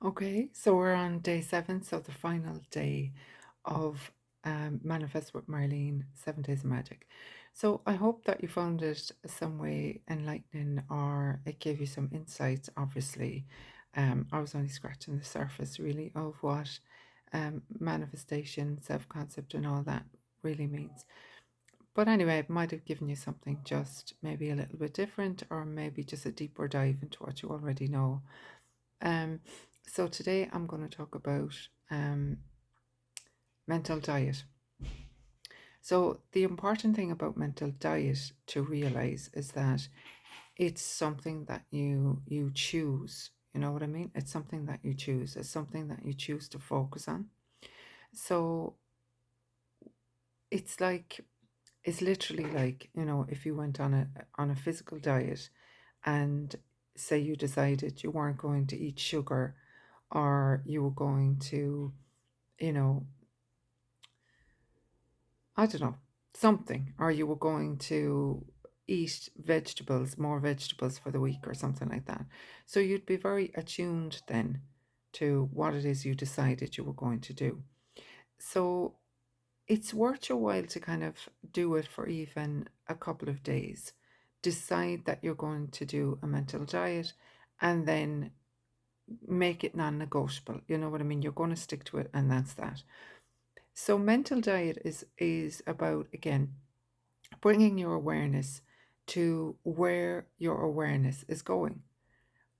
Okay, so we're on day 7, so the final day of Manifest with Marlene 7 Days of Magic. So I hope that you found it some way enlightening or it gave you some insights. Obviously, I was only scratching the surface really of what manifestation, self concept, and all that really means. But anyway, it might have given you something just maybe a little bit different, or maybe just a deeper dive into what you already know. Um, so today I'm going to talk about mental diet. So the important thing about mental diet to realize is that it's something that you choose. You know what I mean? It's something that you choose. It's something that you choose to focus on. So it's like it's literally like, if you went on a physical diet and say you decided you weren't going to eat sugar or you were going to, you know, I don't know, something, or you were going to eat vegetables, more vegetables for the week or something like that. So you'd be very attuned then to what it is you decided you were going to do. So it's worth your while to kind of do it for even a couple of days. Decide that you're going to do a mental diet and then make it non negotiable. You know what I mean? You're going to stick to it, and that's that. So mental diet is about, again, bringing your awareness to where your awareness is going.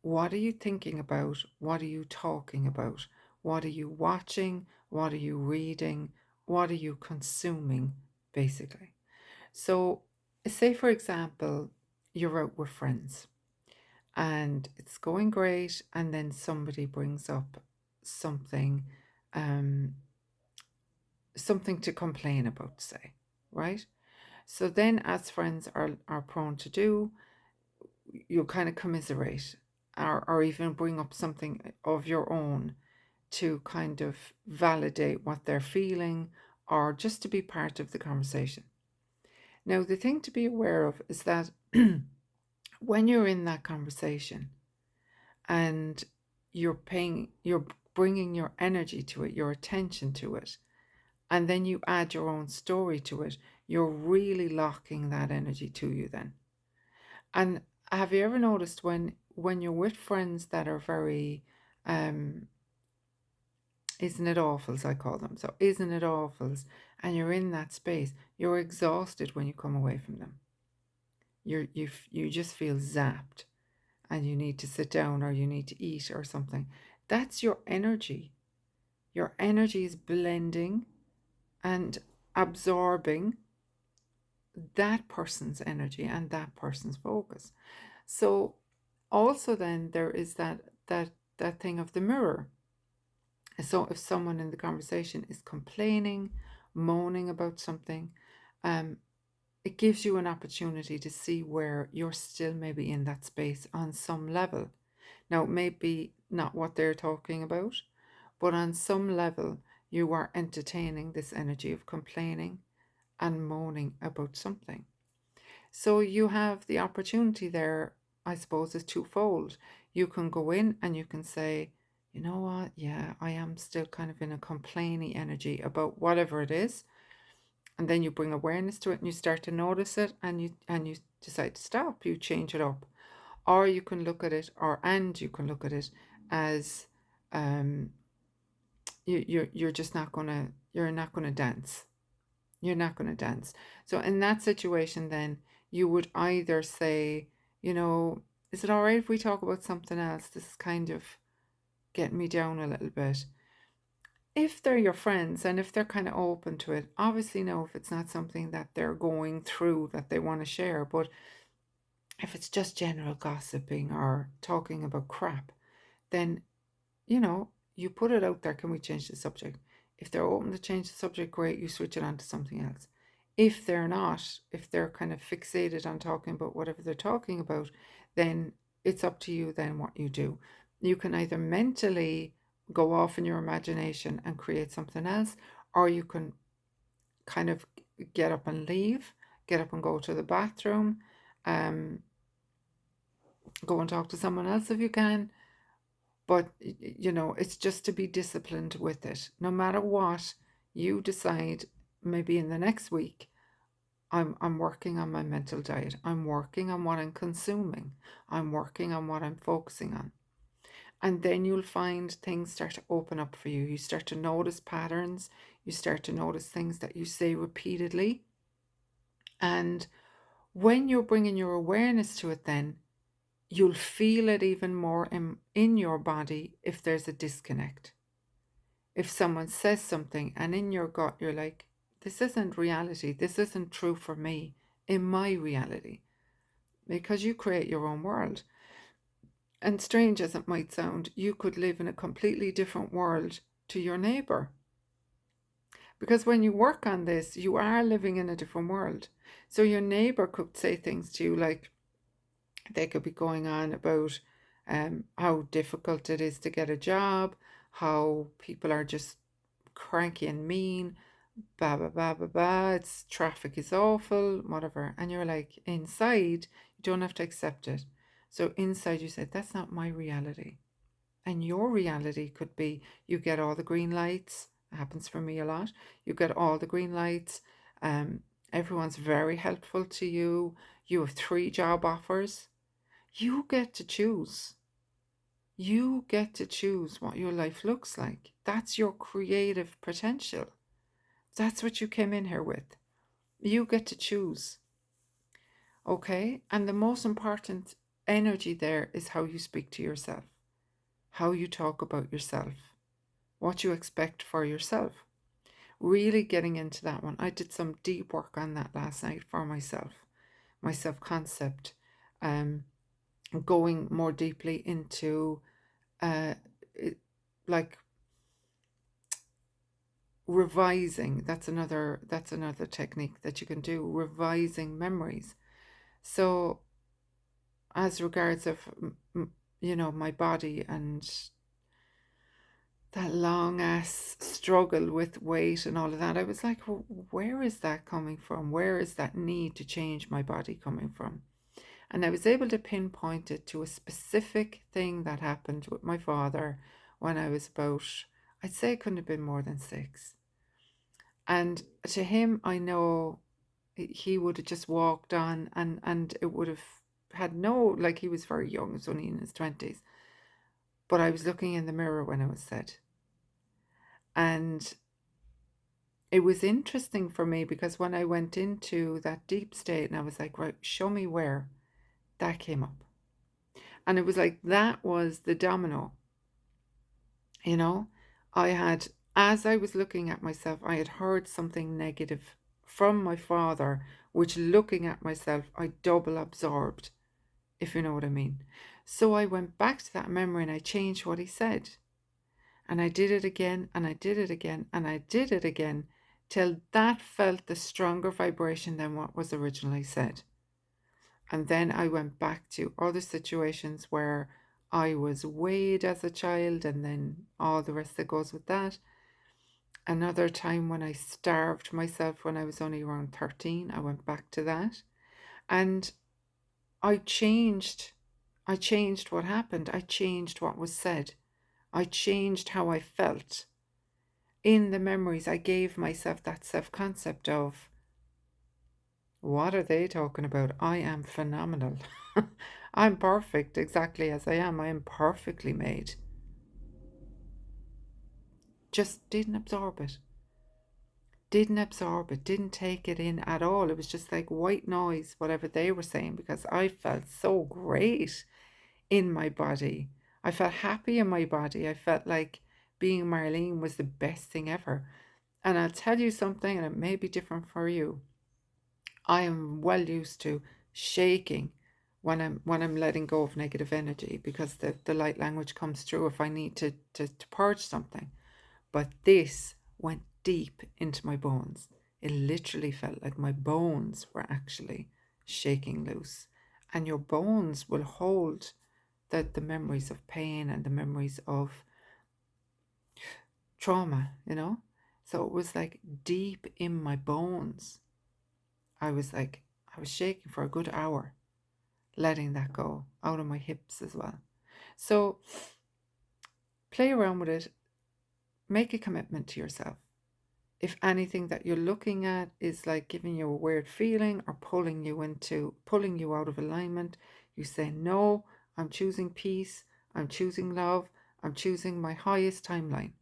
What are you thinking about? What are you talking about? What are you watching? What are you reading? What are you consuming, basically? So, say for example, you're out with friends and it's going great, and then somebody brings up something, um, something to complain about, say, right? So then, as friends are prone to do, you kind of commiserate or even bring up something of your own to kind of validate what they're feeling or just to be part of the conversation. Now, the thing to be aware of is that when you're in that conversation and you're bringing your energy to it, your attention to it, and then you add your own story to it, you're really locking that energy to you then. And have you ever noticed when you're with friends that are very, um, isn't it awfuls, I call them. So isn't it awfuls, and you're in that space, you're exhausted when you come away from them. You just feel zapped, and you need to sit down or you need to eat or something. That's your energy. Your energy is blending and absorbing that person's energy and that person's focus. So also then there is that thing of the mirror. So if someone in the conversation is complaining, moaning about something, um, it gives you an opportunity to see where you're still maybe in that space on some level. Now, it may be not what they're talking about, but on some level, you are entertaining this energy of complaining and moaning about something. So you have the opportunity there, I suppose, is twofold. You can go in and you can say, you know what, yeah, I am still kind of in a complaining energy about whatever it is. And then you bring awareness to it and you start to notice it, and you decide to stop, you change it up. Or you can look at it, you can look at it as um you're just not gonna you're not gonna dance. You're not going to dance. So in that situation, then you would either say, is it all right if we talk about something else? This is kind of getting me down a little bit. If they're your friends and if they're kind of open to it, obviously, no, if it's not something that they're going through that they want to share. But if it's just general gossiping or talking about crap, then, you put it out there. Can we change the subject? If they're open to change the subject, great, you switch it on to something else. If they're not, if they're kind of fixated on talking about whatever they're talking about, then it's up to you then what you do. You can either mentally go off in your imagination and create something else, or you can kind of get up and leave, get up and go to the bathroom, um, go and talk to someone else if you can, But, it's just to be disciplined with it. No matter what you decide, maybe in the next week, I'm working on my mental diet. I'm working on what I'm consuming. I'm working on what I'm focusing on. And then you'll find things start to open up for you. You start to notice patterns. You start to notice things that you say repeatedly. And when you're bringing your awareness to it, then you'll feel it even more in your body if there's a disconnect. If someone says something and in your gut you're like, this isn't reality, this isn't true for me, in my reality, because you create your own world. And strange as it might sound, you could live in a completely different world to your neighbor. Because when you work on this, you are living in a different world. So your neighbor could say things to you like, they could be going on about how difficult it is to get a job, how people are just cranky and mean, blah blah blah blah blah. It's traffic is awful, whatever. And you're like, inside, you don't have to accept it. So inside you say, that's not my reality. And your reality could be you get all the green lights. It happens for me a lot. You get all the green lights. Um, Everyone's very helpful to you. You have 3 job offers. You get to choose. You get to choose what your life looks like. That's your creative potential. That's what you came in here with. You get to choose. Okay? And the most important energy there is how you speak to yourself, how you talk about yourself, what you expect for yourself. Really getting into that one. I did some deep work on that last night for myself, my self concept, going more deeply into it, like revising. That's another technique that you can do, revising memories. So as regards of my body and that long ass struggle with weight and all of that, I was like, well, where is that coming from? Where is that need to change my body coming from? And I was able to pinpoint it to a specific thing that happened with my father when I was about, I'd say it couldn't have been more than 6. And to him, I know he would have just walked on, and it would have had no, like, he was very young, he was only in his 20s. But I was looking in the mirror when it was said. And it was interesting for me because when I went into that deep state and I was like, right, show me where, that came up. And it was like that was the domino, you know? I had, as I was looking at myself, I had heard something negative from my father, which looking at myself, I double absorbed, if you know what I mean. So I went back to that memory and I changed what he said. And I did it again, and I did it again, and I did it again, till that felt the stronger vibration than what was originally said. And then I went back to other situations where I was weighed as a child, and then all the rest that goes with that. Another time when I starved myself when I was only around 13, I went back to that. And I changed. I changed what happened. I changed what was said. I changed how I felt. In the memories, I gave myself that self concept of, what are they talking about? I am phenomenal. I'm perfect exactly as I am. I am perfectly made. Just didn't absorb it. Didn't absorb it. Didn't take it in at all. It was just like white noise, whatever they were saying, because I felt so great in my body. I felt happy in my body. I felt like being Marlene was the best thing ever. And I'll tell you something, and it may be different for you. I am well used to shaking when I'm letting go of negative energy, because the light language comes through if I need to purge something. But this went deep into my bones. It literally felt like my bones were actually shaking loose. And your bones will hold the memories of pain and the memories of trauma. So it was like deep in my bones. I was like, I was shaking for a good hour, letting that go out of my hips as well. So Play around with it. Make a commitment to yourself. If anything that you're looking at is like giving you a weird feeling or pulling you out of alignment, you say, no, I'm choosing peace, I'm choosing love, I'm choosing my highest timeline.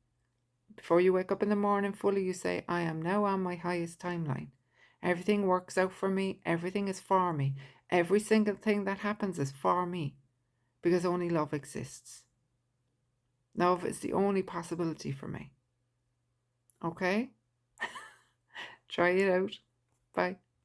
Before you wake up in the morning fully, you say, I am now on my highest timeline. Everything works out for me, everything is for me. Every single thing that happens is for me, because only love exists. Love is the only possibility for me. Okay? Try it out. Bye.